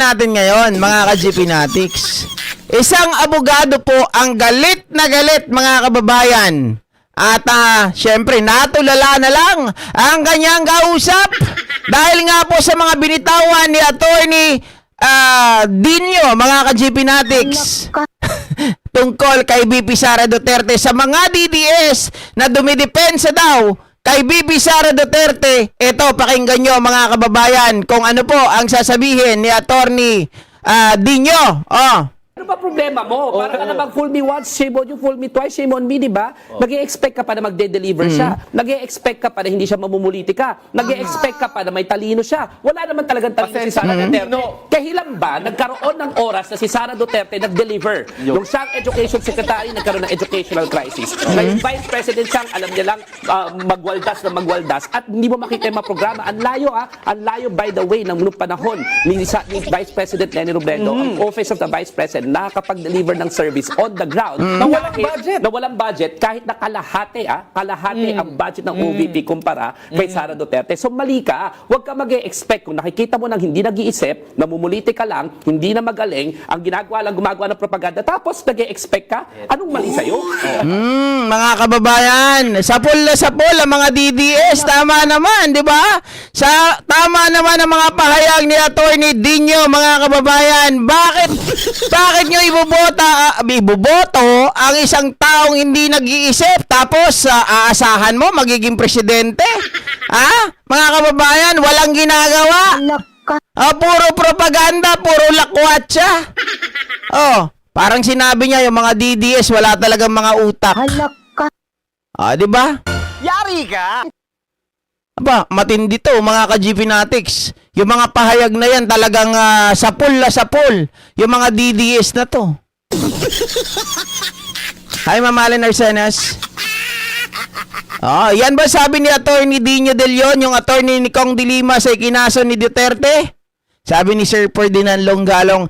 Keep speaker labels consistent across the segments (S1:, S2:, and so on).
S1: natin ngayon, mga ka-GPnatics. Isang abogado po ang galit na galit, mga kababayan. At syempre, natulala na lang ang kanyang kausap dahil nga po sa mga binitawan ni Attorney Dinyo, mga ka-GPnatics. Tungkol kay BP Sara Duterte sa mga DDS na dumidepensa daw kay BP Sara Duterte. Ito, pakinggan nyo, mga kababayan, kung ano po ang sasabihin ni Attorney Dinyo.
S2: Ano ba problema mo? Para ka namang fool me once, shame on you, fool me twice, shame on me, di ba? Nag-i-expect ka pa na magde-deliver siya. Nag-i-expect ka pa na hindi siya mamumuliti ka. Nag-i-expect ka pa na may talino siya. Wala naman talagang talino si Sara Duterte. Kahilan ba nagkaroon ng oras na si Sara Duterte nag-deliver? Yung siyang education secretary nagkaroon ng educational crisis. Ngayon, vice president siyang alam niya lang magwaldas na magwaldas at hindi mo makita yung mga programa. Ang layo ang layo by the way ng panahon ni Vice President Leni Robredo, ang Office of the Vice President, nakakapag-deliver ng service on the ground na walang budget kahit na kalahati ang budget ng OVP kumpara kay Sara Duterte. So mali ka, huwag ka mag-e-expect kung nakikita mo nang hindi nag-iisip, namumuliti ka lang, hindi na magaling, ang gumagawa ng propaganda, tapos nag-e-expect ka, anong mali sa'yo?
S1: Mga kababayan, sapul na sapul ang mga DDS, tama naman, di ba? Tama naman ang mga pahayag ni Attorney Dinyo, mga kababayan. Bakit nyo iboboto ang isang taong hindi nag-iisip tapos aasahan mo magiging presidente? Mga kababayan, walang ginagawa. Puro propaganda, puro lakwatsa. Parang sinabi niya yung mga DDS wala talagang mga utak. Di ba?
S3: Yari ka!
S1: Aba, matindi to, mga ka-GPnatics. Yung mga pahayag na yan talagang sapul na sapul. Yung mga DDS na to. Hi, Ma'am Allen Arsenas. Yan ba sabi ni Attorney Dinyo De Leon, yung attorney ni Kong Dilima sa ikinaso ni Duterte? Sabi ni Sir Ferdinand Longgalong.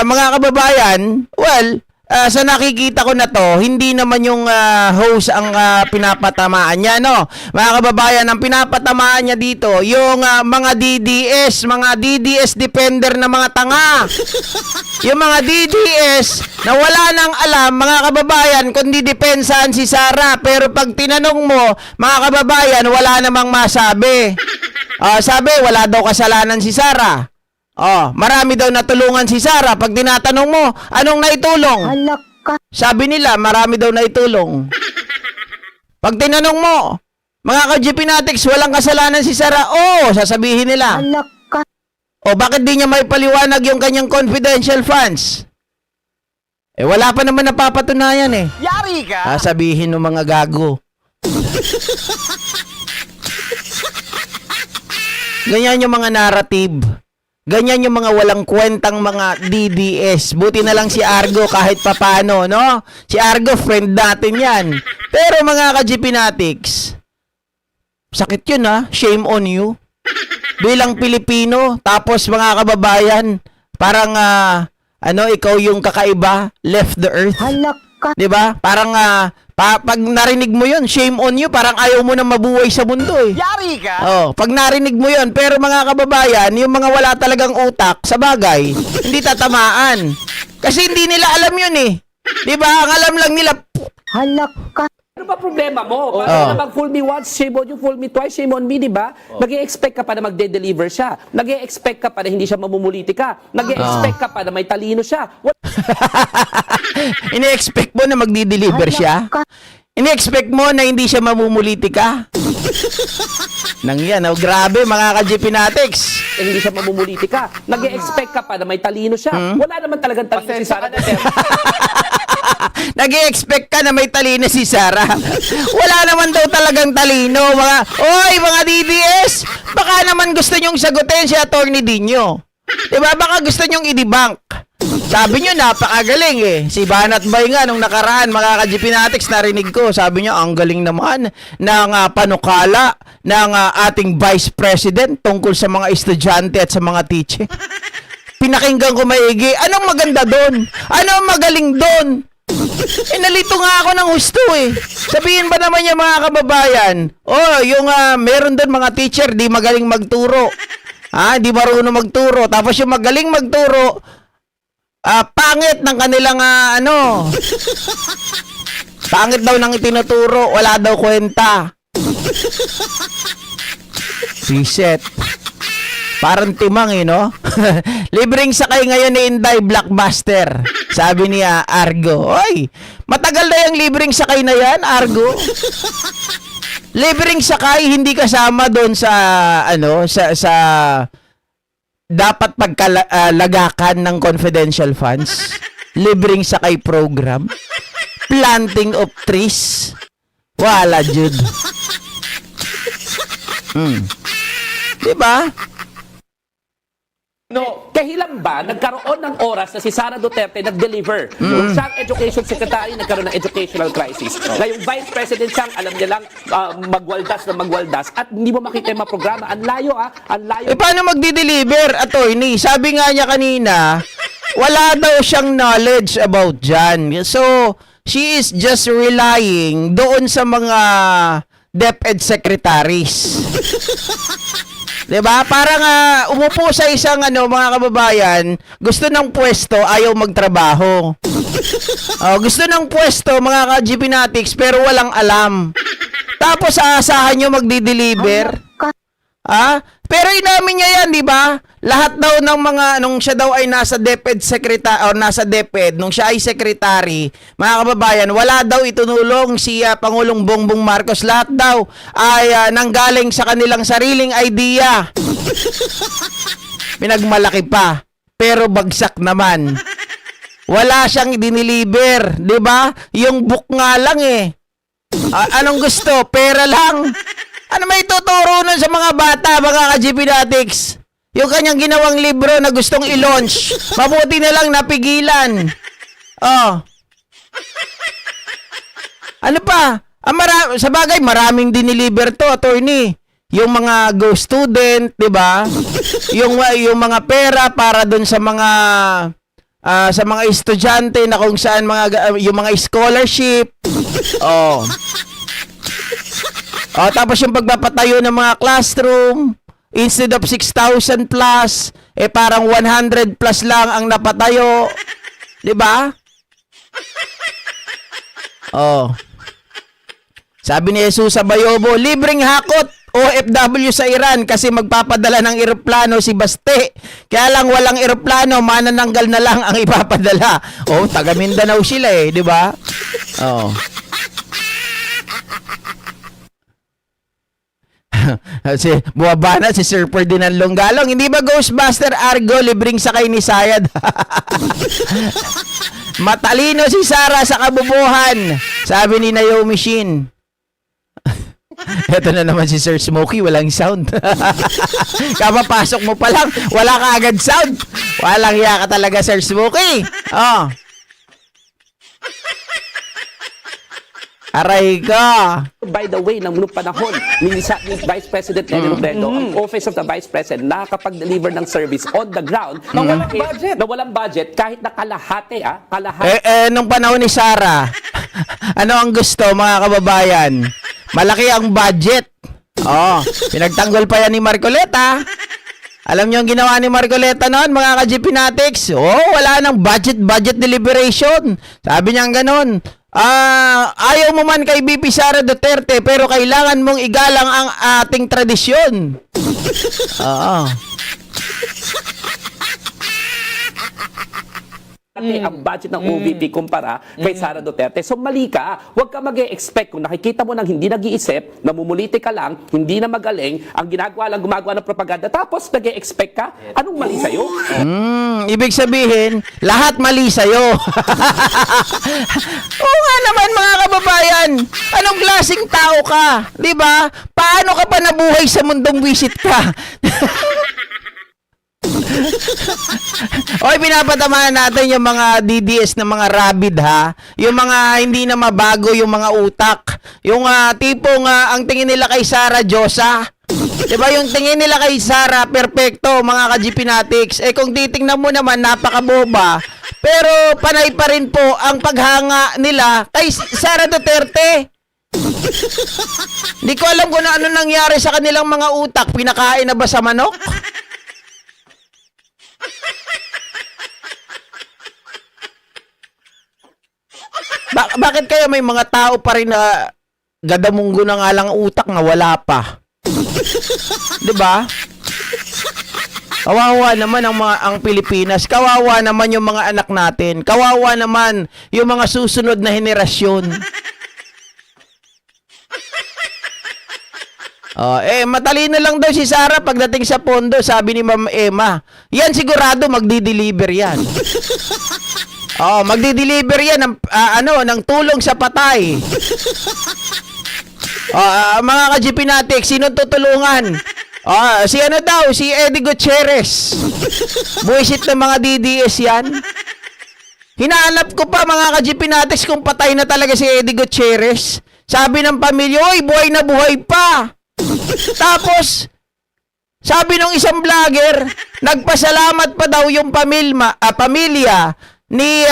S1: Mga kababayan, well, sa nakikita ko na to, hindi naman yung host ang pinapatamaan niya, no? Mga kababayan, ang pinapatamaan niya dito, yung mga DDS defender na mga tanga. Yung mga DDS na wala nang alam, mga kababayan, kundi depensahan si Sara. Pero pag tinanong mo, mga kababayan, wala namang masabi. Sabi, wala daw kasalanan si Sara. Marami daw natulungan si Sara. Pag tinatanong mo, anong naitulong? Sabi nila, marami daw naitulong. Pag tinanong mo, mga ka-GPnatics, walang kasalanan si Sara. Sasabihin nila. Bakit di niya may paliwanag yung kanyang confidential funds? Wala pa naman napapatunayan eh.
S3: Yari ka!
S1: Sabihin ng mga gago. Ganyan yung mga narrative. Ganyan yung mga walang kwentang mga DDS. Buti na lang si Argo kahit papano, no? Si Argo, friend natin yan. Pero mga ka-GPnatics, sakit yun shame on you. Bilang Pilipino, tapos mga kababayan, parang, ikaw yung kakaiba, left the earth. Diba? Parang, pag narinig mo yun, shame on you, parang ayaw mo na mabuhay sa mundo eh.
S3: Yari ka!
S1: Pag narinig mo yun, pero mga kababayan, yung mga wala talagang utak, sa bagay, hindi tatamaan. Kasi hindi nila alam yun eh. Diba? Ang alam lang nila,
S2: Ano ba problema mo? Para ka namang fool me once, shame on you, fool me twice, shame on me, di ba? Nag-i-expect ka pa na magde-deliver siya. Nag-i-expect ka pa na hindi siya mamumuliti ka. Nag-i-expect ka pa na may talino siya.
S1: ini-expect mo na magdi-deliver siya? Ini-expect mo na hindi siya mamumuliti ka? Grabe mga ka-GPnatics.
S2: Hindi siya mamumuliti ka. Nag-i-expect ka pa na may talino siya. Wala naman talagang talino si Sara Duterte.
S1: Nag-i-expect ka na may talino si Sara. Wala naman daw talagang talino. Mga DDS, baka naman gusto nyong sagutin si Attorney Dinyo. Diba? Baka gusto nyong i-debunk. Sabi nyo, napakagaling eh. Si Banat Bay nga, nung nakaraan, mga ka-GPnatics, narinig ko, sabi niya, ang galing naman ng panukala ng ating Vice President tungkol sa mga estudyante at sa mga teacher. Pinakinggan ko maigi. Anong maganda doon? Anong magaling doon? Nalito nga ako ng husto eh. Sabihin ba naman niya mga kababayan, yung meron doon mga teacher di magaling magturo. Di marunong magturo. Tapos yung magaling magturo, pangit ng kanilang pangit daw ng itinuturo, wala daw kwenta. Reset. Parang timang no? Libreng sakay ngayon ni Inday Blockbuster. Sabi niya, Argo. Oy, matagal na yung libreng sakay na yan, Argo. Libreng sakay, hindi kasama doon sa, sa dapat pagkalagakan ng confidential funds. Libreng sakay program. Planting of trees. Wala, Jude. Diba?
S2: No, kahilan ba nagkaroon ng oras na si Sara Duterte nag-deliver? Yung siyang education secretary nagkaroon ng educational crisis. Ngayong vice president siyang alam niya lang magwaldas na magwaldas at hindi mo makita yung mga programa. Ang layo ang layo.
S1: Paano magdi-deliver, attorney? Sabi nga niya kanina, wala daw siyang knowledge about dyan. So, she is just relying doon sa mga DepEd secretaries. Diba? Parang umupo sa isang mga kababayan, gusto ng pwesto, ayaw magtrabaho. Gusto ng pwesto, mga ka-GP Natics, pero walang alam. Tapos aasahan nyo magdi-deliver. Pero inamin niya yan, di ba? Lahat daw ng mga, nung siya daw ay nasa DepEd secretary, o nasa DepEd, nung siya ay secretary, mga kababayan, wala daw itunulong si Pangulong Bongbong Marcos. Lahat daw ay nanggaling sa kanilang sariling idea. Pinagmalaki pa, pero bagsak naman. Wala siyang diniliver, di ba? Yung book nga lang anong gusto? Pera lang. Ano may tuturo nun sa mga bata, mga ka-GP Natics? Yung kanyang ginawang libro na gustong i-launch. Mabuti na lang napigilan. Ano pa? Sa bagay, maraming diniliver to, attorney. Yung mga Go Student, di ba? yung mga pera para dun sa mga estudyante na kung saan yung mga scholarship. Tapos yung pagpapatayo ng mga classroom, instead of 6,000 plus, parang 100 plus lang ang napatayo. 'Di ba? Sabi ni Jesus sa Bayobo, libreng hakot OFW sa Iran kasi magpapadala ng eroplano si Baste. Kaya lang walang eroplano, manananggal na lang ang ipapadala. Taga Mindanao sila 'di ba? Buwaba na si Sir Ferdinand Longgalong. Hindi ba Ghostbuster Argo libreng sakay ni Sayad? Matalino si Sara sa kabubuhan, sabi ni Naomi Shin. Ito na naman si Sir Smokey, walang sound. Kapapasok mo pa lang, wala ka agad sound. Walang hiya ka talaga, Sir Smokey. Aray ka.
S2: By the way, nung panahon ni Vice President Lenny Robredo, ang Office of the Vice President nakakapag-deliver ng service on the ground na walang budget kahit na kalahati.
S1: Nung panahon ni Sara, ano ang gusto, mga kababayan? Malaki ang budget. Pinagtanggol pa yan ni Marcoleta. Alam niyo ang ginawa ni Marcoleta noon, mga ka-GP Natics? Wala nang budget deliberation. Sabi niya ganon. Ayaw mo man kay BP Sara Duterte, pero kailangan mong igalang ang ating tradisyon.
S2: Ang budget ng OVP kumpara kay Sara Duterte. So mali ka. Huwag ka mag-e-expect kung nakikita mo nang hindi nag-iisip, namumuliti ka lang, hindi na magaling, ang gumagawa ng propaganda, tapos nag-e-expect ka, anong mali sa'yo?
S1: Ibig sabihin, lahat mali sa'yo. Oo nga naman, mga kababayan. Anong klaseng tao ka? Diba? Paano ka pa nabuhay sa mundong wisit ka? Pinapatamaan natin yung mga DDS na mga rabid yung mga hindi na mabago yung mga utak, yung tipong ang tingin nila kay Sara Diyosa, diba? Yung tingin nila kay Sara perpekto, mga ka-GP Natics. Kung titingnan mo naman, napakaboba, pero panay pa rin po ang paghanga nila kay Sara Duterte. Hindi ko alam kung ano nangyari sa kanilang mga utak. Pinakain na ba sa manok? Bakit kaya may mga tao pa rin na gadamunggo na nga lang utak na wala pa? 'Di ba? Kawawa naman ang Pilipinas. Kawawa naman yung mga anak natin. Kawawa naman yung mga susunod na henerasyon. Matalino lang daw si Sarah pagdating sa pondo, sabi ni Ma'am Emma. Yan sigurado magdi-deliver yan. Magdi-deliver yan ng tulong sa patay. Mga ka-GPnatic, sino tutulungan? Si Eddie Gutierrez. Buwisit ng mga DDS yan. Hinahanap ko pa mga ka-GPnatics kung patay na talaga si Eddie Gutierrez. Sabi ng pamilya, oy, buhay na buhay pa. Tapos, sabi ng isang vlogger, nagpasalamat pa daw yung pamilya ni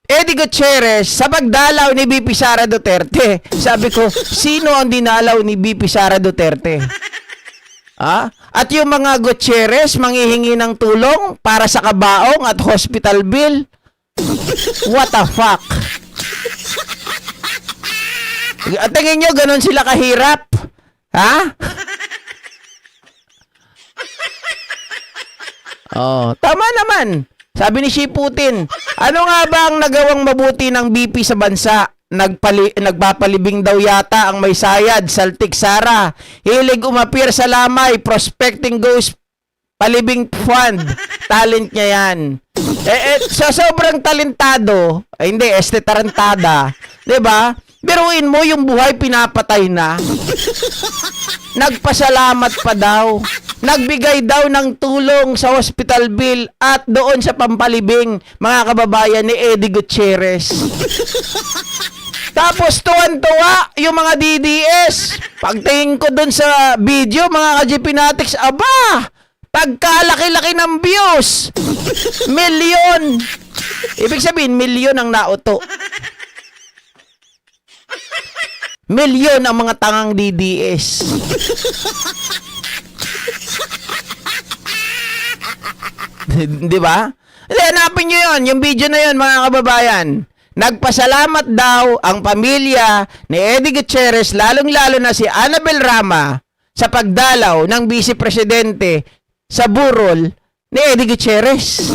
S1: Eddie Gutierrez sa pagdalaw ni BP Sara Duterte. Sabi ko, sino ang dinalaw ni BP Sara Duterte? At yung mga Gutierrez manghihingi ng tulong para sa kabaong at hospital bill? What the fuck? At tingin nyo, ganun sila kahirap? Tama naman. Sabi ni Xi Putin, ano nga ba ang nagawang mabuti ng BP sa bansa? Nagpapalibing daw yata ang may sayad, Saltik Sara. Hilig umapir sa lamay, prospecting ghost palibing fund. Talent niya yan. Sa sobrang talentado, tarantada, 'di ba? Biruin mo yung buhay pinapatay na. Nagpasalamat pa daw. Nagbigay daw ng tulong sa hospital bill at doon sa pampalibing, mga kababayan ni Eddie Gutierrez. Tapos tuwan-tuwa yung mga DDS. Pagtingin ko doon sa video, mga ka-GPnatics, aba, pagkalaki-laki ng views. Milyon. Ibig sabihin, milyon ang nauto. Milyon ang mga tangang DDS. Di ba? Hanapin nyo yun, yung video na yun, mga kababayan. Nagpasalamat daw ang pamilya ni Eddie Gutierrez, lalong-lalo na si Annabel Rama, sa pagdalaw ng Vice Presidente sa burol ni Eddie Gutierrez.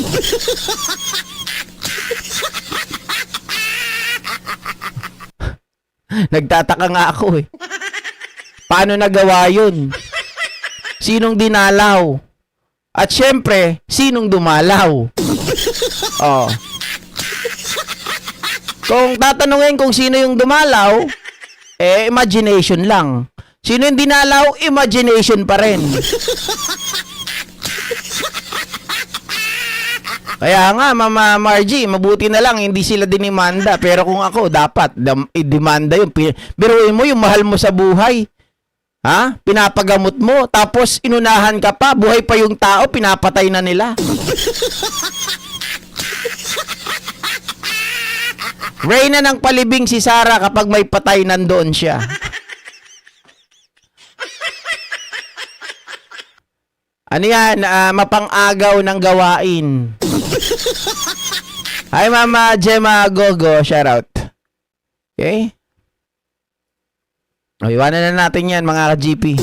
S1: Nagtataka nga ako eh. Paano nagawa yun? Sinong dinalaw? At syempre, sinong dumalaw? Kung tatanungin kung sino yung dumalaw, imagination lang. Sino yung dinalaw? Imagination pa rin. Kaya nga, Mama Margie, mabuti na lang hindi sila dinimanda. Pero kung ako, dapat i-demanda yun. Biruin mo yung mahal mo sa buhay. Pinapagamot mo, tapos inunahan ka pa, buhay pa yung tao, pinapatay na nila. Reyna ng palibing si Sarah kapag may patay nandoon siya. Ano yan? Mapang-agaw ng gawain. Hi, Mama Gemma Gogo. Shout out. Okay? Iwanan na natin yan, mga ka-GP.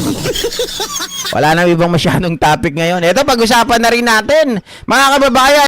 S1: Wala na ibang masyadong topic ngayon. Ito, pag-usapan na rin natin, mga kababayan.